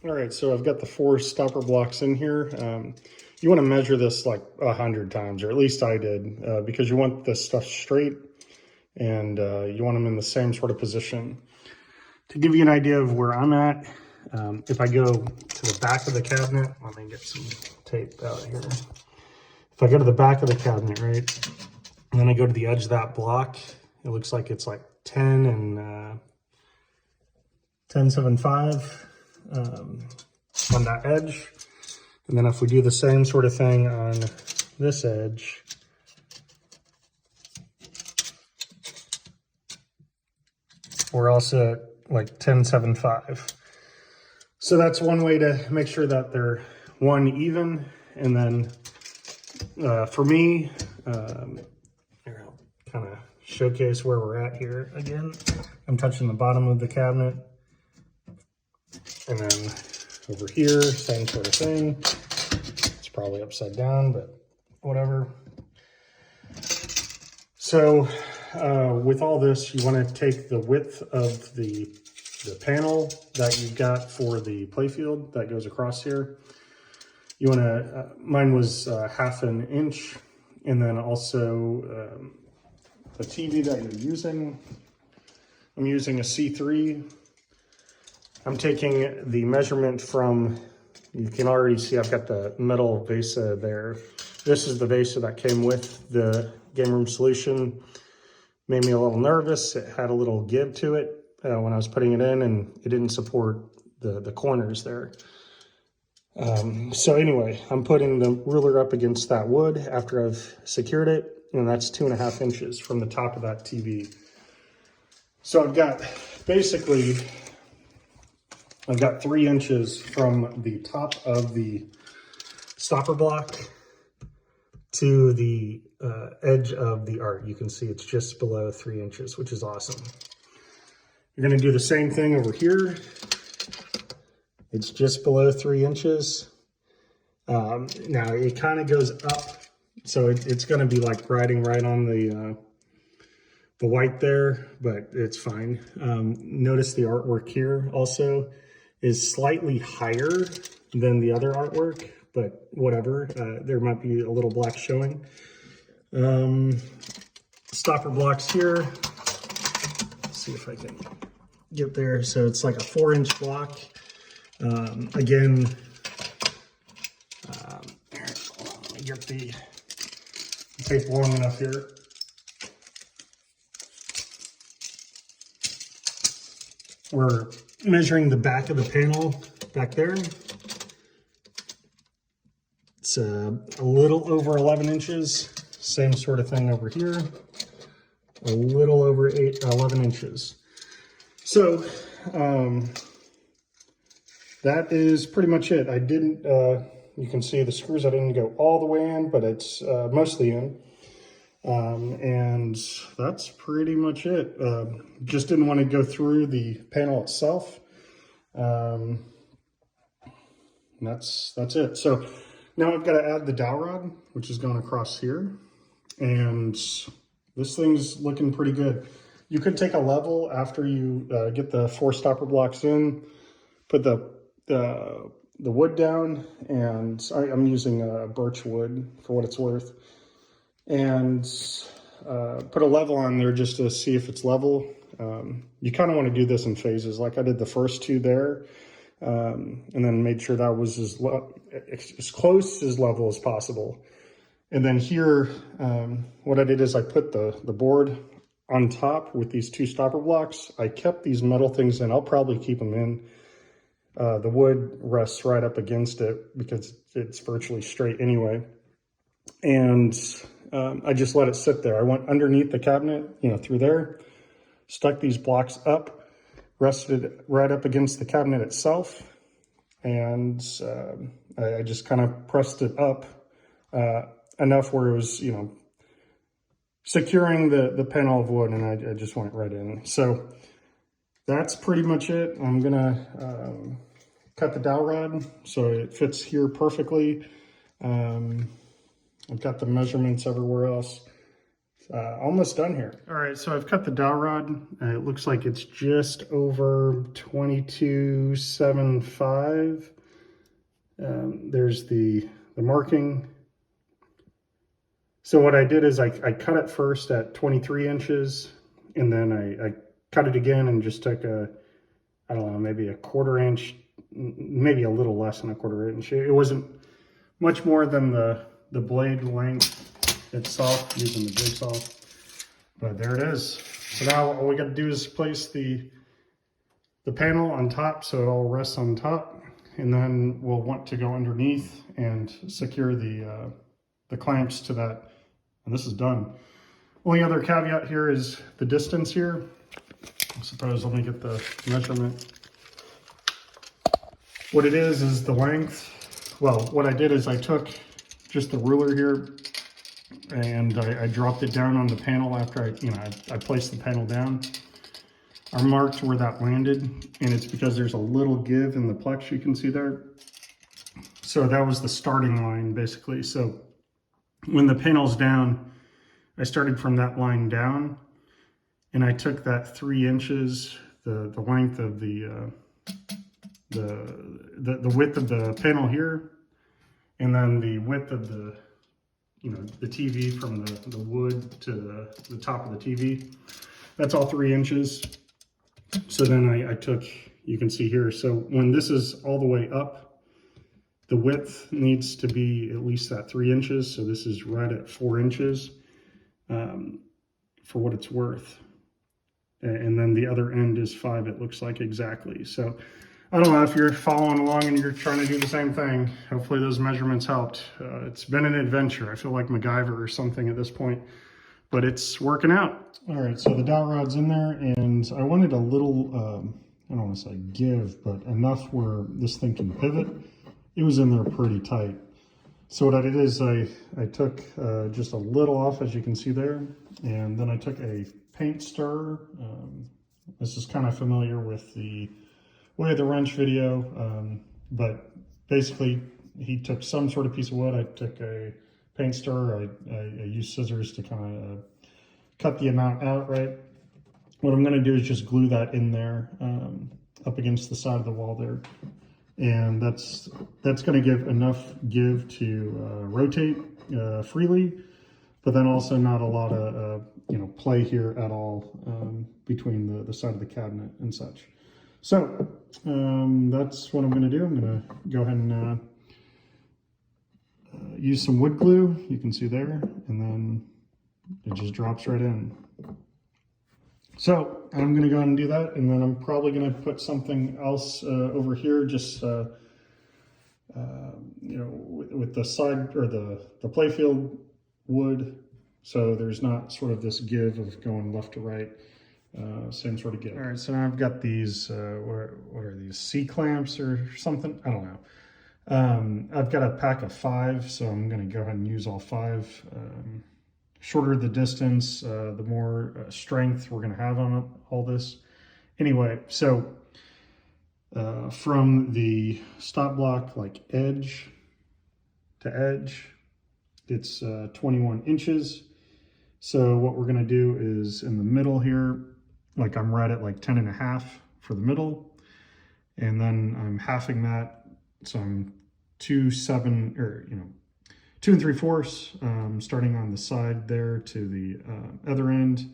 All right, so I've got the 4 stopper blocks in here. You want to measure this like 100 times, or at least I did, because you want this stuff straight and you want them in the same sort of position. To give you an idea of where I'm at, if I go to the back of the cabinet, let me get some tape out here. If I go to the back of the cabinet, right, and then I go to the edge of that block, it looks like it's like 10 and 10.75 on that edge. And then if we do the same sort of thing on this edge, we're also at like 10.75. So that's one way to make sure that they're one even. And then for me, here, I'll kind of showcase where we're at here again. I'm touching the bottom of the cabinet. And then over here, same sort of thing. It's probably upside down, but whatever. So with all this, you want to take the width of the panel that you've got for the playfield that goes across here. You want to, mine was 1/2 inch, and then also the TV that you're using. I'm using a C3. I'm taking the measurement from, you can already see I've got the metal Vesa there. This is the Vesa that came with the game room solution. Made me a little nervous. It had a little give to it when I was putting it in, and it didn't support the corners there. So anyway, I'm putting the ruler up against that wood after I've secured it, and that's 2.5 inches from the top of that TV. So I've got basically, I've got 3 inches from the top of the stopper block to the edge of the art. You can see it's just below 3 inches, which is awesome. You're going to do the same thing over here. It's just below 3 inches. Now it kind of goes up, so it's going to be like riding right on the white there, but it's fine. Notice the artwork here also is slightly higher than the other artwork, but whatever. There might be a little black showing. Stopper blocks here. Let's see if I can get there. So it's like a 4-inch block. Again, here, let me get the tape long enough here. We're measuring the back of the panel back there. It's a little over 11 inches. Same sort of thing over here. A little over 11 inches. So that is pretty much it. I didn't, you can see the screws, I didn't go all the way in, but it's mostly in. And that's pretty much it. Just didn't want to go through the panel itself. That's it. So now I've got to add the dowel rod, which is going across here. And this thing's looking pretty good. You could take a level after you get the 4 stopper blocks in, put the wood down, and I'm using birch wood for what it's worth, and put a level on there just to see if it's level. You kind of want to do this in phases, like I did the first 2 there, and then made sure that was as close as level as possible. And then here, what I did is I put the board on top with these 2 stopper blocks. I kept these metal things in. I'll probably keep them in. The wood rests right up against it because it's virtually straight anyway. And I just let it sit there. I went underneath the cabinet, through there, stuck these blocks up, rested right up against the cabinet itself. And I just kind of pressed it up enough where it was, securing the panel of wood, and I just went right in. So that's pretty much it. I'm gonna cut the dowel rod so it fits here perfectly. I've got the measurements everywhere else. almost done here. All right, so I've cut the dowel rod. It looks like it's just over 22.75. There's the marking. So what I did is I cut it first at 23 inches, and then I cut it again and just took I don't know, maybe a 1/4 inch, maybe a little less than a 1/4 inch. It wasn't much more than the blade length itself using the jigsaw, but there it is. So now all we got to do is place the panel on top so it all rests on top, and then we'll want to go underneath and secure the clamps to that, and this is done. Only other caveat here is the distance here. I suppose let me get the measurement. What it is the length. Well, what I did is I took just the ruler here and I dropped it down on the panel after I placed the panel down. I marked where that landed, and it's because there's a little give in the plex you can see there. So that was the starting line basically. So when the panel's down, I started from that line down, and I took that 3 inches, the length of the width of the panel here, and then the width of the TV from the wood to the top of the TV. That's all 3 inches. So then I took, you can see here, so when this is all the way up, the width needs to be at least that 3 inches. So this is right at 4 inches for what it's worth. And then the other end is 5, it looks like, exactly. So I don't know if you're following along and you're trying to do the same thing. Hopefully those measurements helped. It's been an adventure. I feel like MacGyver or something at this point, but it's working out. All right, so the dowel rod's in there, and I wanted a little, I don't want to say give, but enough where this thing can pivot. It was in there pretty tight. So what I did is I took just a little off, as you can see there, and then I took a paint stirrer. This is kind of familiar with the Way of the Wrench video, but basically he took some sort of piece of wood. I took a paint stirrer. I used scissors to kind of cut the amount out, right? What I'm going to do is just glue that in there up against the side of the wall there, and that's going to give enough give to rotate freely, but then also not a lot of play here at all between the side of the cabinet and such. So that's what I'm going to do. I'm going to go ahead and use some wood glue. You can see there, and then it just drops right in. So I'm going to go ahead and do that, and then I'm probably going to put something else over here, just with the side or the playfield wood, so there's not sort of this give of going left to right. Same sort of give. All right, so now I've got these, what are these, C-clamps or something? I don't know. I've got a pack of 5, so I'm going to go ahead and use all 5. Shorter the distance, the more strength we're going to have on all this. Anyway, so from the stop block, like edge to edge, it's 21 inches. So what we're going to do is in the middle here, like I'm right at like 10.5 for the middle, and then I'm halving that, so I'm 2 3/4, starting on the side there to the other end,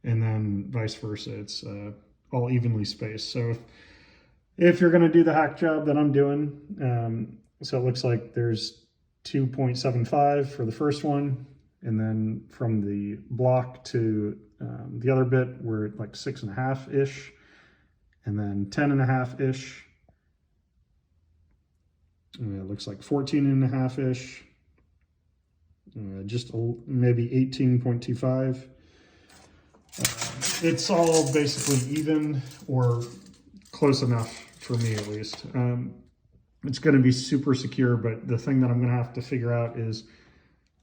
and then vice versa. It's all evenly spaced. So if you're going to do the hack job that I'm doing, so it looks like there's 2.75 for the first one, and then from the block to the other bit, we're at like 6.5-ish, and then 10.5-ish. It looks like 14.5-ish. Just maybe 18.25. It's all basically even or close enough for me, at least. It's going to be super secure, but the thing that I'm going to have to figure out is,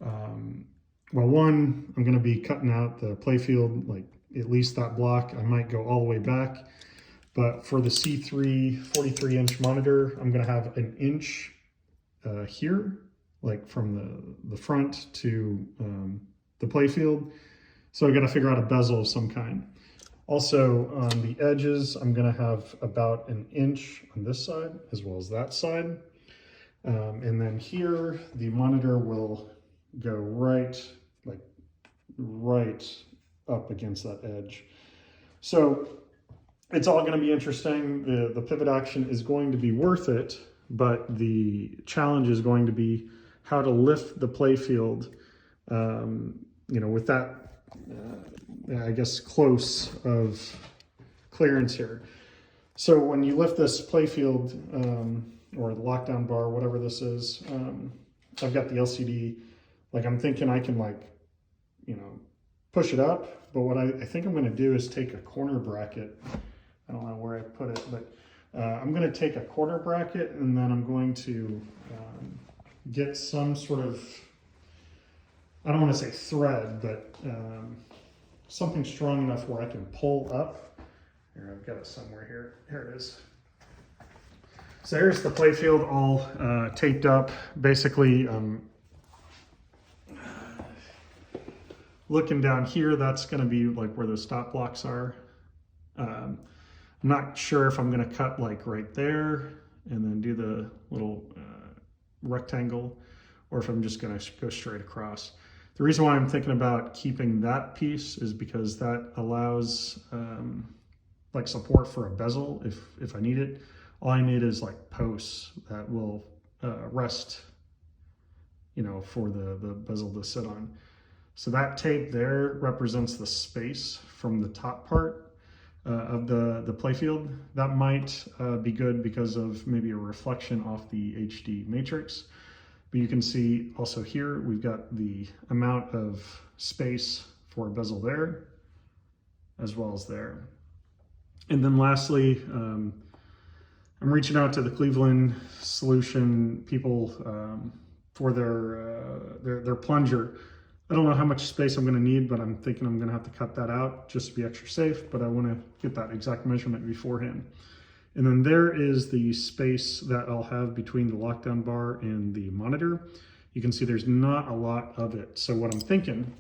well, one, I'm going to be cutting out the playfield, like at least that block. I might go all the way back, but for the C3 43-inch monitor, I'm going to have an inch here, like from the front to the playfield. So I got to figure out a bezel of some kind. Also, on the edges, I'm going to have about 1 inch on this side as well as that side. And then here, the monitor will go right up against that edge. So it's all going to be interesting. The pivot action is going to be worth it, but the challenge is going to be how to lift the playfield, you know, with that, I guess, close of clearance here. So when you lift this playfield, or the lockdown bar, whatever this is, I've got the LCD, like I'm thinking I can, like, you know, push it up, but what I think I'm going to do is take a corner bracket. I don't know where I put it, but I'm going to take a corner bracket, and then I'm going to get some sort of, I don't want to say thread, but something strong enough where I can pull up. Here, I've got it somewhere here. Here it is. So here's the playfield all taped up. Basically, looking down here, that's going to be like where the stop blocks are. I'm not sure if I'm going to cut like right there and then do the little rectangle, or if I'm just going to go straight across. The reason why I'm thinking about keeping that piece is because that allows like support for a bezel if I need it. All I need is like posts that will rest, you know, for the bezel to sit on. So that tape there represents the space from the top part of the playfield. That might be good because of maybe a reflection off the HD matrix. But you can see also here, we've got the amount of space for a bezel there, as well as there. And then lastly, I'm reaching out to the Cleveland Solution people for their plunger. I don't know how much space I'm going to need, but I'm thinking I'm going to have to cut that out just to be extra safe, but I want to get that exact measurement beforehand. And then there is the space that I'll have between the lockdown bar and the monitor. You can see there's not a lot of it. So what I'm thinking,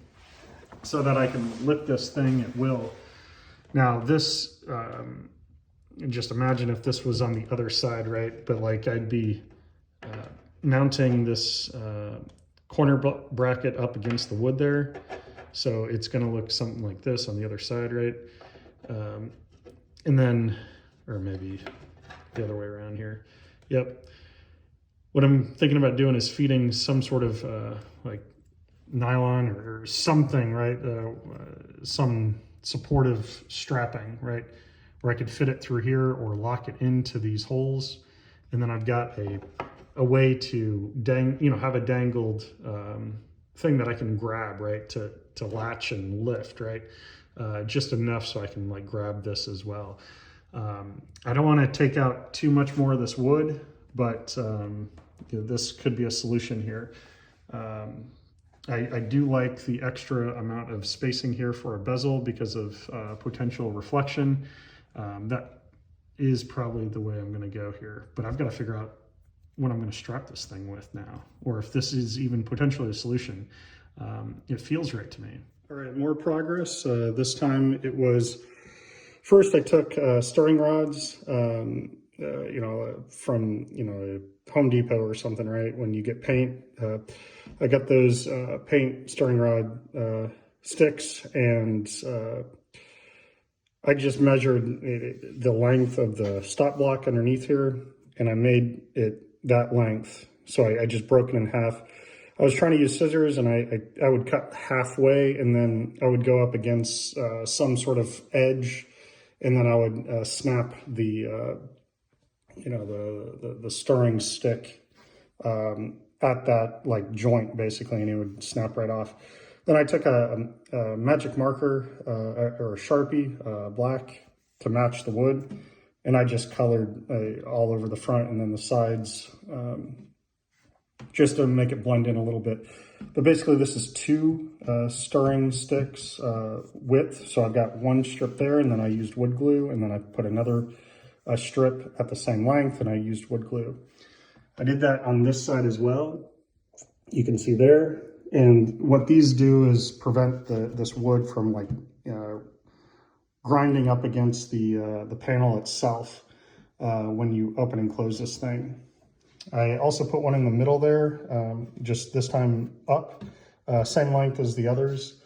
so that I can lift this thing at will. Now this, just imagine if this was on the other side, right? But like I'd be mounting this corner bracket up against the wood there. So it's gonna look something like this on the other side, right? And then, or maybe the other way around here. Yep. What I'm thinking about doing is feeding some sort of like nylon or something, right? Some supportive strapping, right? Where I could fit it through here or lock it into these holes. And then I've got a way to have a dangled thing that I can grab, right? To latch and lift, right? Just enough so I can like grab this as well. I don't want to take out too much more of this wood, but this could be a solution here. I do like the extra amount of spacing here for a bezel because of potential reflection. That is probably the way I'm going to go here, but I've got to figure out what I'm going to strap this thing with now, or if this is even potentially a solution. It feels right to me. All right, more progress. This time it was, first I took stirring rods, from, Home Depot or something, right? When you get paint, I got those paint stirring rod sticks, and I just measured the length of the stop block underneath here, and I made it that length. So I just broke it in half. I was trying to use scissors, and I would cut halfway, and then I would go up against some sort of edge, and then I would snap the stirring stick at that like joint basically, and it would snap right off. Then I took a magic marker or a Sharpie, black, to match the wood, and I just colored all over the front and then the sides, just to make it blend in a little bit. But basically this is 2 stirring sticks width. So I've got 1 strip there, and then I used wood glue, and then I put another strip at the same length, and I used wood glue. I did that on this side as well. You can see there, And what these do is prevent this wood from like grinding up against the panel itself when you open and close this thing. I also put one in the middle there, just this time up, same length as the others.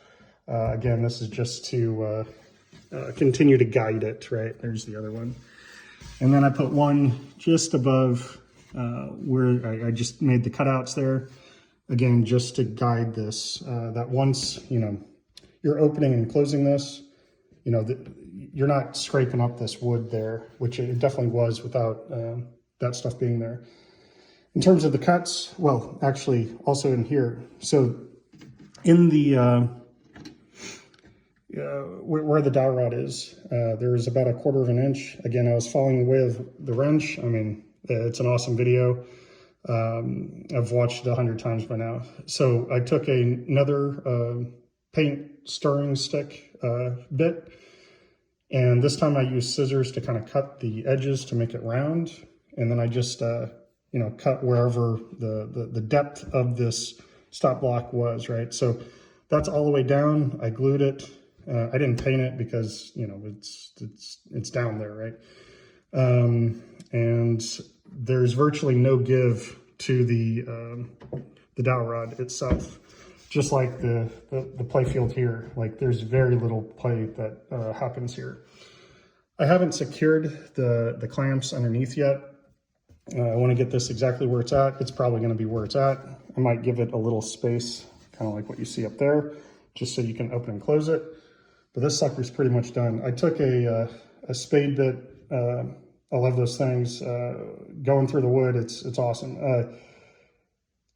Again, this is just to continue to guide it, right? There's the other one. And then I put one just above where I just made the cutouts there. Again, just to guide this, that once, you know, you're opening and closing this, you know, you're not scraping up this wood there, which it definitely was without that stuff being there. In terms of the cuts, well, actually also in here. So in the, where the dowel rod is, there is about 1/4 of an inch. Again, I was following the way of the wrench. I mean, it's an awesome video. I've watched it 100 times by now. So I took another paint stirring stick bit, and this time I used scissors to kind of cut the edges to make it round, and then I just you know, cut wherever the depth of this stop block was, right? So that's all the way down. I glued it. I didn't paint it because, you know, it's down there, right? And there's virtually no give to the dowel rod itself. Just like the play field here, like there's very little play that happens here. I haven't secured the clamps underneath yet. I want to get this exactly where it's at. It's probably going to be where it's at. I might give it a little space, kind of like what you see up there, just so you can open and close it. But this sucker's pretty much done. I took a spade bit. I love those things. Going through the wood, it's awesome.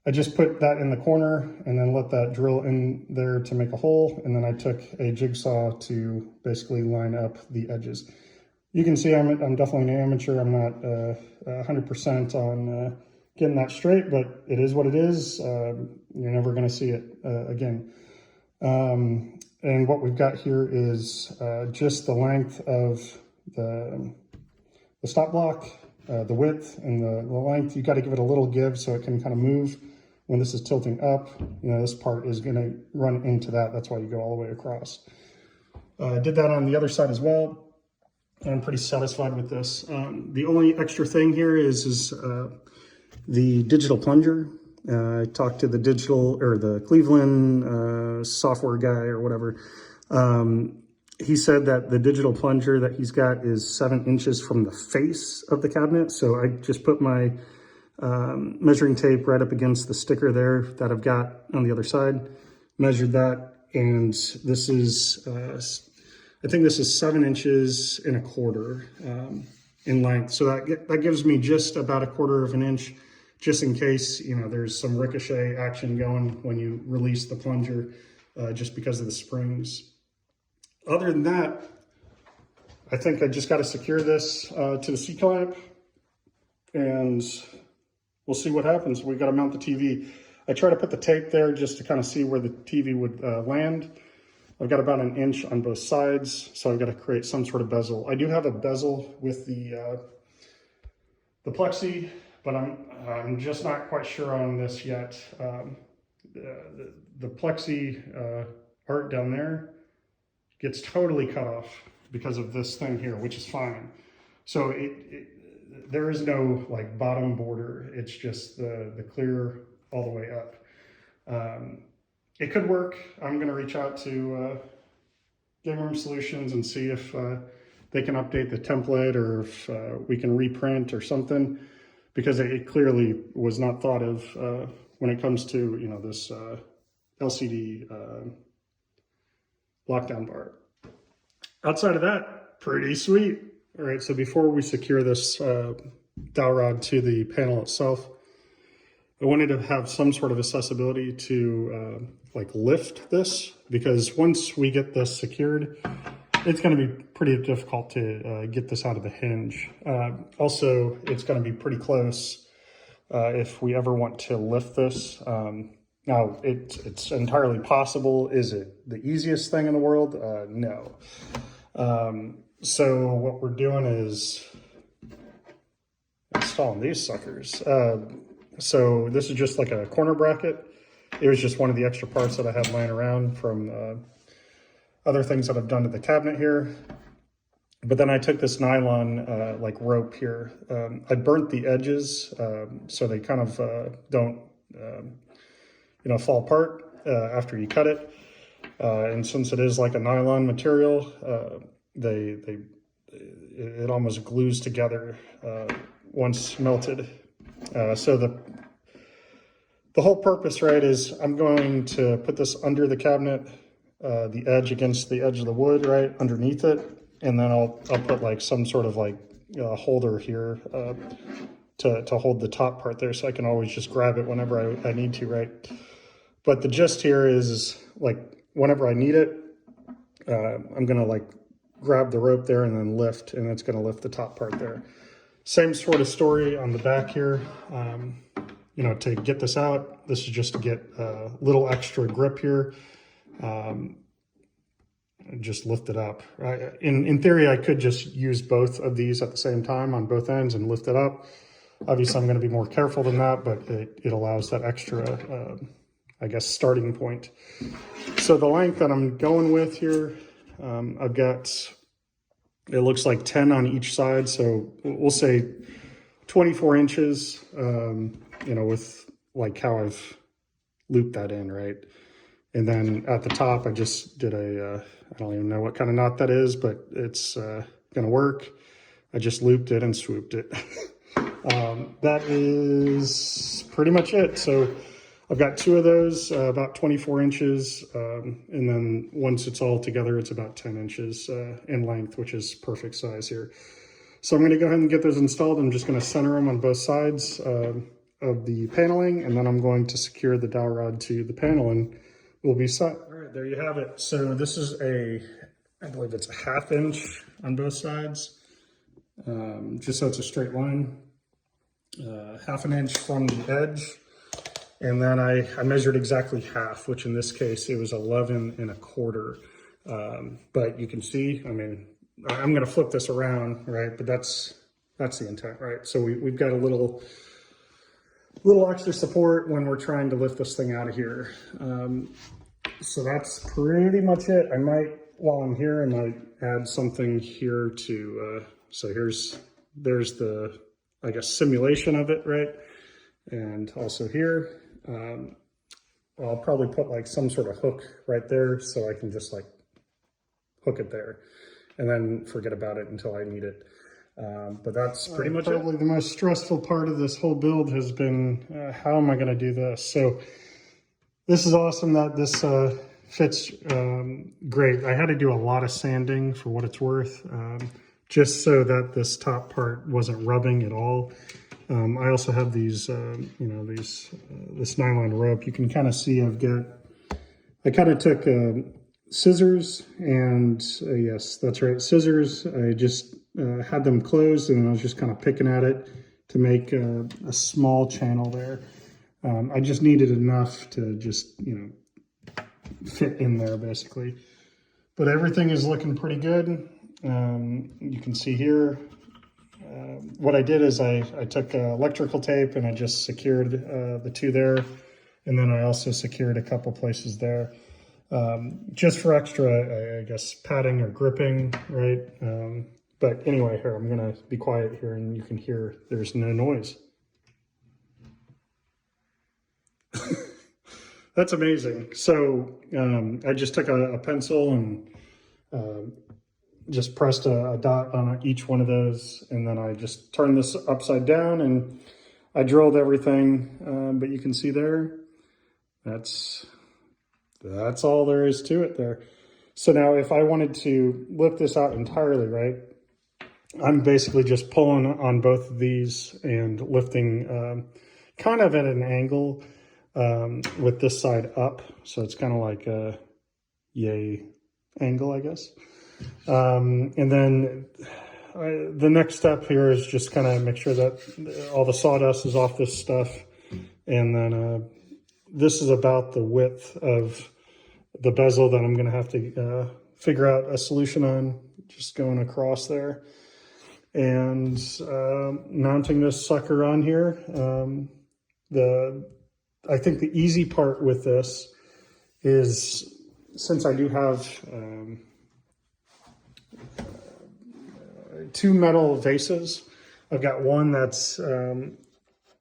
I just put that in the corner and then let that drill in there to make a hole. And then I took a jigsaw to basically line up the edges. You can see I'm definitely an amateur. I'm not 100% on getting that straight, but it is what it is. You're never going to see it again. And what we've got here is just the length of the stop block, the width and the length. You got to give it a little give so it can kind of move when this is tilting up. You know, this part is going to run into that. That's why you go all the way across. I did that on the other side as well. I'm pretty satisfied with this. The only extra thing here is the digital plunger. I talked to the Cleveland software guy or whatever. He said that the digital plunger that he's got is 7 inches from the face of the cabinet. So I just put my measuring tape right up against the sticker there that I've got on the other side, measured that, and this is, I think this is 7 inches and 1/4 in length. So that gives me just about 1/4 of an inch, just in case, you know, there's some ricochet action going when you release the plunger, just because of the springs. Other than that, I think I just got to secure this to the C-clamp, and we'll see what happens. We got to mount the TV. I try to put the tape there just to kind of see where the TV would land. I've got about 1 inch on both sides, so I've got to create some sort of bezel. I do have a bezel with the plexi, but I'm just not quite sure on this yet. The plexi art down there gets totally cut off because of this thing here, which is fine. So there is no like bottom border. It's just the clear all the way up. It could work. I'm going to reach out to Game Room Solutions and see if they can update the template or if we can reprint or something, because it clearly was not thought of when it comes to, you know, this LCD lockdown bar. Outside of that, pretty sweet. All right, so before we secure this dowel rod to the panel itself, I wanted to have some sort of accessibility to like lift this, because once we get this secured, it's going to be pretty difficult to get this out of the hinge. Also, it's going to be pretty close if we ever want to lift this. Now, it's entirely possible. Is it the easiest thing in the world? No. So what we're doing is installing these suckers. So this is just like a corner bracket. It was just one of the extra parts that I had lying around from other things that I've done to the cabinet here. But then I took this nylon like rope here. I burnt the edges so they kind of don't fall apart after you cut it. And since it is like a nylon material, it almost glues together once melted. So the whole purpose, right, is I'm going to put this under the cabinet, the edge against the edge of the wood, right, underneath it. And then I'll put like some sort of like holder here to hold the top part there, so I can always just grab it whenever I need to, right? But the gist here is like whenever I need it, I'm gonna like grab the rope there and then lift, and it's gonna lift the top part there. Same sort of story on the back here. To get this out, this is just to get a little extra grip here. Just lift it up. In theory, I could just use both of these at the same time on both ends and lift it up. Obviously, I'm going to be more careful than that, but it allows that extra, I guess, starting point. So the length that I'm going with here, I've got, it looks like 10 on each side. So we'll say 24 inches, with like how I've looped that in, right? And then at the top, I just did I don't even know what kind of knot that is, but it's gonna work. I just looped it and swooped it. That is pretty much it. So I've got two of those, about 24 inches. And then once it's all together, it's about 10 inches in length, which is perfect size here. So I'm gonna go ahead and get those installed. I'm just gonna center them on both sides of the paneling, and then I'm going to secure the dowel rod to the panel and we'll be set. All right, there you have it. So this is I believe it's a 1/2 inch on both sides, just so it's a straight line, 1/2 inch from the edge. And then I measured exactly half, which in this case, it was 11 1/4. But you can see, I mean, I'm gonna flip this around, right? But that's the intent, right? So we've got a little extra support when we're trying to lift this thing out of here. So that's pretty much it. I might, while I'm here, I might add something here to, so there's the, I guess, simulation of it, right? And also here, I'll probably put like some sort of hook right there so I can just like hook it there and then forget about it until I need it. But that's pretty much probably the most stressful part of this whole build has been, how am I going to do this? So this is awesome that this fits great. I had to do a lot of sanding for what it's worth, just so that this top part wasn't rubbing at all. I also have these, this nylon rope. You can kind of see I kind of took scissors and yes, that's right, scissors. I just had them closed and I was just kind of picking at it to make a small channel there. I just needed enough to just, fit in there basically. But everything is looking pretty good. You can see here, what I did is I took electrical tape and I just secured the two there. And then I also secured a couple places there. Just for extra, I guess, padding or gripping, right? But anyway, here, I'm gonna be quiet here and you can hear there's no noise. That's amazing. So I just took a pencil and just pressed a dot on each one of those. And then I just turned this upside down and I drilled everything. But you can see there, that's all there is to it there. So now if I wanted to lift this out entirely, right, I'm basically just pulling on both of these and lifting kind of at an angle with this side up. So it's kind of like a yay angle, I guess. And then the next step here is just kind of make sure that all the sawdust is off this stuff. And then this is about the width of the bezel that I'm going to have to figure out a solution on, just going across there and mounting this sucker on here. I think the easy part with this is, since I do have two metal vases, I've got one that's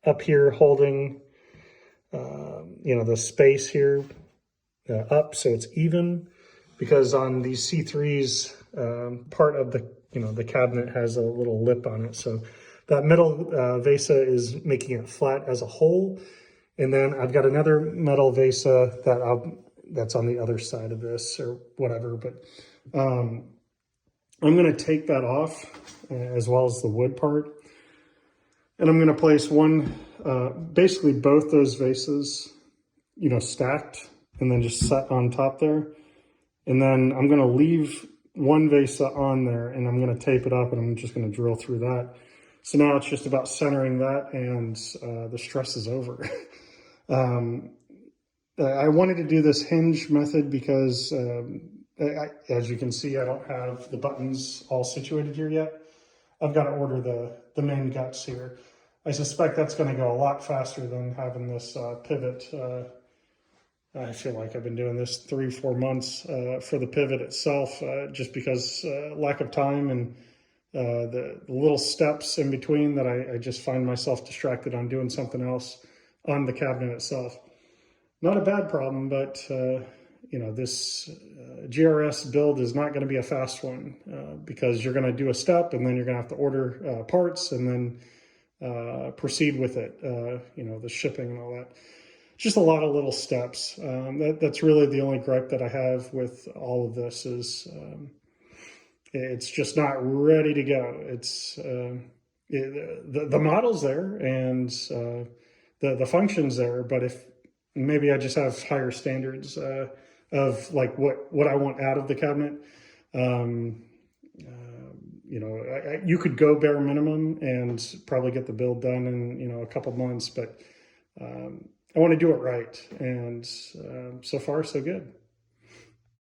up here holding, the space here up so it's even, because on these C3s, part of the cabinet has a little lip on it. So that middle Vesa is making it flat as a whole. And then I've got another metal Vesa that's on the other side of this or whatever. But I'm going to take that off as well as the wood part. And I'm going to place basically both those vases, stacked and then just set on top there. And then I'm going to leave one Vesa on there and I'm going to tape it up and I'm just going to drill through that. So now it's just about centering that and the stress is over. I wanted to do this hinge method because as you can see, I don't have the buttons all situated here yet. I've got to order the main guts here. I suspect that's going to go a lot faster than having this pivot. I feel like I've been doing this 3-4 months for the pivot itself, just because lack of time and the little steps in between that I just find myself distracted on doing something else on the cabinet itself. Not a bad problem, but this GRS build is not going to be a fast one because you're going to do a step and then you're going to have to order parts and then proceed with it, the shipping and all that. Just a lot of little steps. That's really the only gripe that I have with all of this is it's just not ready to go. It's the model's there and the function's there, but if maybe I just have higher standards of like what I want out of the cabinet. You could go bare minimum and probably get the build done in a couple months, but I want to do it right, and so far so good.